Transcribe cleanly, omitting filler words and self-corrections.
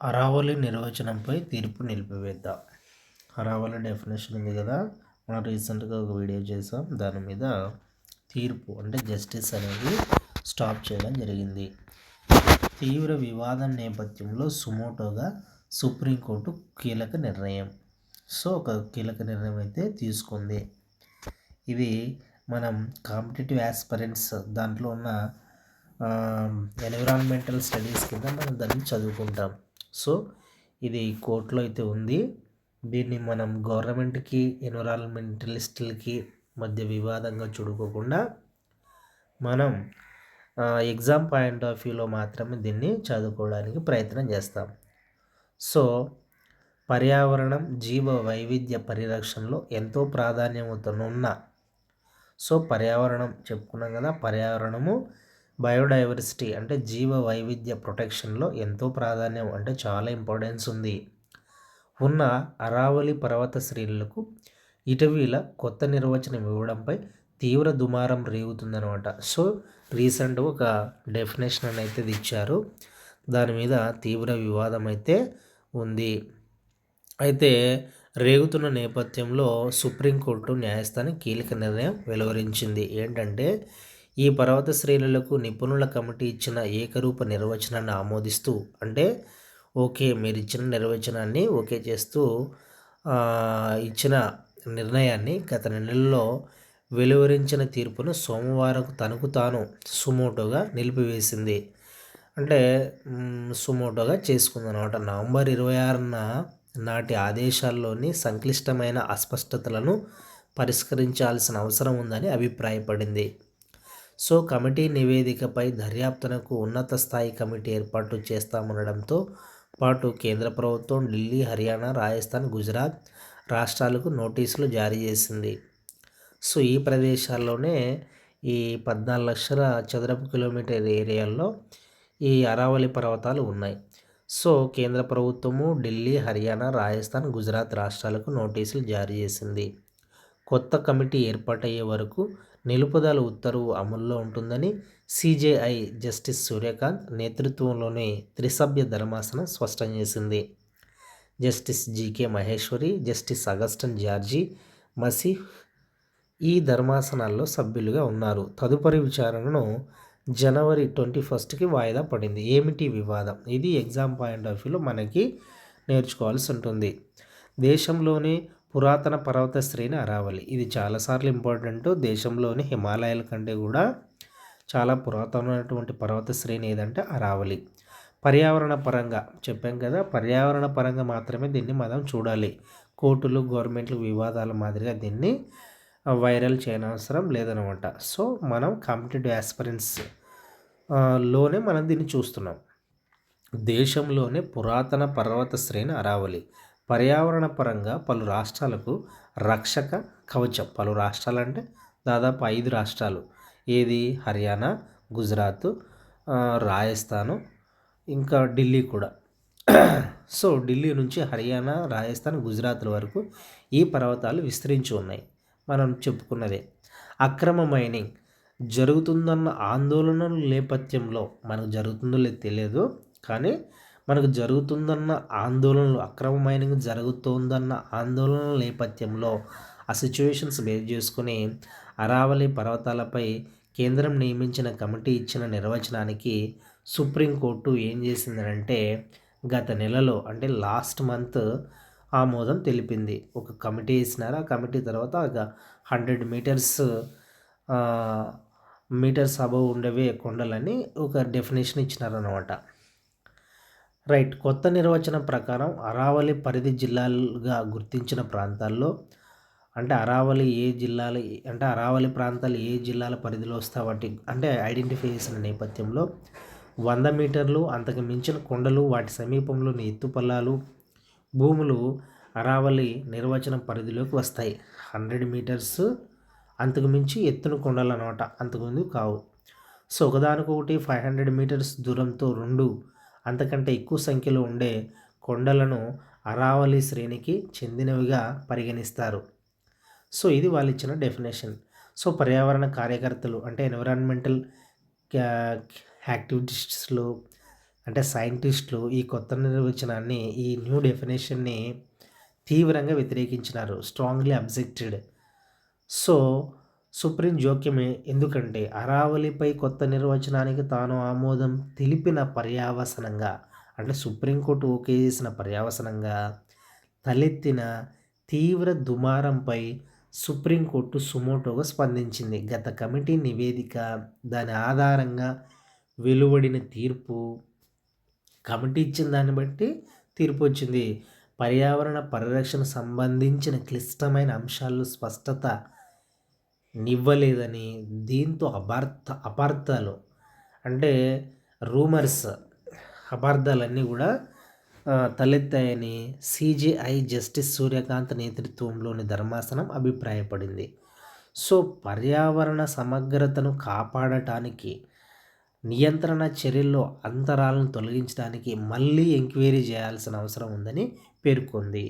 అరావళి నిర్వచనంపై తీర్పు నిలిపివేద్దాం. అరావళి డెఫినేషన్ ఉంది కదా, మనం రీసెంట్గా ఒక వీడియో చేసాం. దాని మీద తీర్పు అంటే జస్టిస్ అనేది స్టాప్ చేయడం జరిగింది. తీవ్ర వివాదం నేపథ్యంలో సుమోటోగా సుప్రీంకోర్టు కీలక నిర్ణయం. ఒక కీలక నిర్ణయం అయితే తీసుకుంది. ఇది మనం కాంపిటేటివ్ యాస్పిరెంట్స్ దాంట్లో ఉన్న ఎన్విరాన్మెంటల్ స్టడీస్ కింద మనం దాన్ని చదువుకుంటాం. ఇది కోర్టులో అయితే ఉంది. దీన్ని మనం గవర్నమెంట్కి ఎన్విరాన్మెంటలిస్టులకి మధ్య వివాదంగా చూడుకోకుండా మనం ఎగ్జామ్ పాయింట్ ఆఫ్ వ్యూలో మాత్రమే దీన్ని చదువుకోవడానికి ప్రయత్నం చేస్తాం. పర్యావరణం జీవ వైవిధ్య పరిరక్షణలో ఎంతో ప్రాధాన్యతనున్న పర్యావరణం చెప్పుకున్నాం కదా, పర్యావరణము బయోడైవర్సిటీ అంటే జీవ వైవిధ్య ప్రొటెక్షన్లో ఎంతో ప్రాధాన్యం అంటే చాలా ఇంపార్టెన్స్ ఉంది ఉన్న అరావళి పర్వత శ్రేణులకు ఇటీవల కొత్త నిర్వచనం ఇవ్వడంపై తీవ్ర దుమారం రేగుతుందనమాట. రీసెంట్గా ఒక డెఫినేషన్ అయితే ఇచ్చారు. దాని మీద తీవ్ర వివాదం అయితే ఉంది. అయితే రేగుతున్న నేపథ్యంలో సుప్రీంకోర్టు న్యాయస్థానం కీలక నిర్ణయం వెలువరించింది. ఏంటంటే ఈ పర్వత శ్రేణులకు నిపుణుల కమిటీ ఇచ్చిన ఏకరూప నిర్వచనాన్ని ఆమోదిస్తూ, అంటే మీరు ఇచ్చిన నిర్వచనాన్ని ఓకే చేస్తూ ఇచ్చిన నిర్ణయాన్ని గత నెలలో వెలువరించిన తీర్పును సోమవారం తనకు తాను సుమోటోగా నిలిపివేసింది. అంటే సుమోటోగా చేసుకుందనమాట. నవంబర్ 26న నాటి ఆదేశాల్లోని సంక్లిష్టమైన అస్పష్టతలను పరిష్కరించాల్సిన అవసరం ఉందని అభిప్రాయపడింది. కమిటీ నివేదికపై దర్యాప్తునకు ఉన్నత స్థాయి కమిటీ ఏర్పాటు చేస్తామనడంతో పాటు కేంద్ర ప్రభుత్వం ఢిల్లీ, హర్యానా, రాజస్థాన్, గుజరాత్ రాష్ట్రాలకు నోటీసులు జారీ చేసింది. ఈ ప్రదేశాల్లోనే ఈ 14 లక్షల చదరపు కిలోమీటర్ ఏరియాల్లో ఈ అరావళి పర్వతాలు ఉన్నాయి. కేంద్ర ప్రభుత్వము ఢిల్లీ, హర్యానా, రాజస్థాన్, గుజరాత్ రాష్ట్రాలకు నోటీసులు జారీ చేసింది. కొత్త కమిటీ ఏర్పాటయ్యే వరకు నిలుపుదల ఉత్తర్వు అమల్లో ఉంటుందని సిజేఐ జస్టిస్ సూర్యకాంత్ నేతృత్వంలోని త్రిసభ్య ధర్మాసనం స్పష్టం చేసింది. Justice GK Maheshwari, justice Augustine George Masih ఈ ధర్మాసనాల్లో సభ్యులుగా ఉన్నారు. తదుపరి విచారణను జనవరి 21కి వాయిదా పడింది. ఏమిటి వివాదం? ఇది ఎగ్జామ్ పాయింట్ ఆఫ్ వ్యూలో మనకి నేర్చుకోవాల్సి ఉంటుంది. దేశంలోని పురాతన పర్వత శ్రేణి అరావళి. ఇది చాలాసార్లు ఇంపార్టెంట్. దేశంలోని హిమాలయాల కంటే కూడా చాలా పురాతనమైనటువంటి పర్వత శ్రేణి ఏదంటే అరావళి. పర్యావరణ పరంగా చెప్పాం కదా, పర్యావరణ పరంగా మాత్రమే దీన్ని మనం చూడాలి. కోర్టులు, గవర్నమెంట్లు వివాదాల మాదిరిగా దీన్ని వైరల్ చేయనవసరం లేదనమాట. మనం కాంపిటేటివ్ యాస్పిరెంట్స్ లోనే మనం దీన్ని చూస్తున్నాం. దేశంలోనే పురాతన పర్వత శ్రేణి అరావళి పర్యావరణ పరంగా పలు రాష్ట్రాలకు రక్షక కవచం. పలు రాష్ట్రాలు అంటే దాదాపు 5 రాష్ట్రాలు. ఏది? హర్యానా, గుజరాత్, రాజస్థాను, ఇంకా ఢిల్లీ కూడా. ఢిల్లీ నుంచి హర్యానా, రాజస్థాన్, గుజరాత్ల వరకు ఈ పర్వతాలు విస్తరించి ఉన్నాయి. మనం చెప్పుకున్నదే. అక్రమ మైనింగ్ జరుగుతుందన్న ఆందోళనల నేపథ్యంలో, మనకు జరుగుతుందో లేదో తెలియదు కానీ మనకు జరుగుతుందన్న ఆందోళనలు, అక్రమ మైనింగ్ జరుగుతుందన్న ఆందోళనల నేపథ్యంలో ఆ సిచ్యువేషన్స్ బేస్ చేసుకుని అరావళి పర్వతాలపై కేంద్రం నియమించిన కమిటీ ఇచ్చిన నిర్వచనానికి సుప్రీంకోర్టు ఏం చేసిందంటే గత నెలలో అంటే లాస్ట్ మంత్ ఆమోదం తెలిపింది. ఒక కమిటీ వేసినారు. ఆ కమిటీ తర్వాత 100 మీటర్స్ అబవ్ ఉండేవే కొండలని ఒక డెఫినేషన్ ఇచ్చినారన్నమాట. రైట్. కొత్త నిర్వచనం ప్రకారం అరావళి పరిధి జిల్లాలుగా గుర్తించిన ప్రాంతాల్లో అంటే అరావళి ప్రాంతాలు ఏ జిల్లాల పరిధిలో వస్తాయి అంటే ఐడెంటిఫై చేసిన నేపథ్యంలో 100 మీటర్లు అంతకు మించిన కొండలు, వాటి సమీపంలోని ఎత్తుపల్లాలు, భూములు అరావళి నిర్వచనం పరిధిలోకి వస్తాయి. 100 మీటర్స్ అంతకు మించి ఎత్తున కొండలు అనమాట, అంతకుముందు కావు. ఒకదానికొకటి 500 మీటర్స్ దూరంతో 2 అంతకంటే ఎక్కువ సంఖ్యలో ఉండే కొండలను అరావళి శ్రేణికి చెందినవిగా పరిగణిస్తారు. ఇది వాళ్ళు ఇచ్చిన డెఫినేషన్. పర్యావరణ కార్యకర్తలు అంటే ఎన్విరాన్మెంటల్ యాక్టివిస్టులు, అంటే సైంటిస్టులు ఈ కొత్త నిర్వచనాన్ని, ఈ న్యూ డెఫినేషన్‌ని తీవ్రంగా వ్యతిరేకించినారు. Strongly objected. సో, సుప్రీం జోక్యమే ఎందుకంటే అరావళిపై కొత్త నిర్వచనానికి తాను ఆమోదం తెలిపిన పర్యవసానంగా, అంటే సుప్రీంకోర్టు ఓకే చేసిన పర్యవసానంగా తలెత్తిన తీవ్ర దుమారంపై సుప్రీంకోర్టు సుమోటోగా స్పందించింది. గత కమిటీ నివేదిక, దాని ఆధారంగా వెలువడిన తీర్పు, కమిటీ ఇచ్చిన దాన్ని బట్టి తీర్పు వచ్చింది. పర్యావరణ పరిరక్షణ సంబంధించిన క్లిష్టమైన అంశాల్లో స్పష్టత నివ్వలేదని, దీంతో అపార్థాలు అంటే రూమర్స్, అపార్థాలన్నీ కూడా తలెత్తాయని సిజేఐ జస్టిస్ సూర్యకాంత్ నేతృత్వంలోని ధర్మాసనం అభిప్రాయపడింది. సో, పర్యావరణ సమగ్రతను కాపాడటానికి, నియంత్రణ చర్యల్లో అంతరాలను తొలగించడానికి మళ్ళీ ఎంక్వైరీ చేయాల్సిన అవసరం ఉందని పేర్కొంది.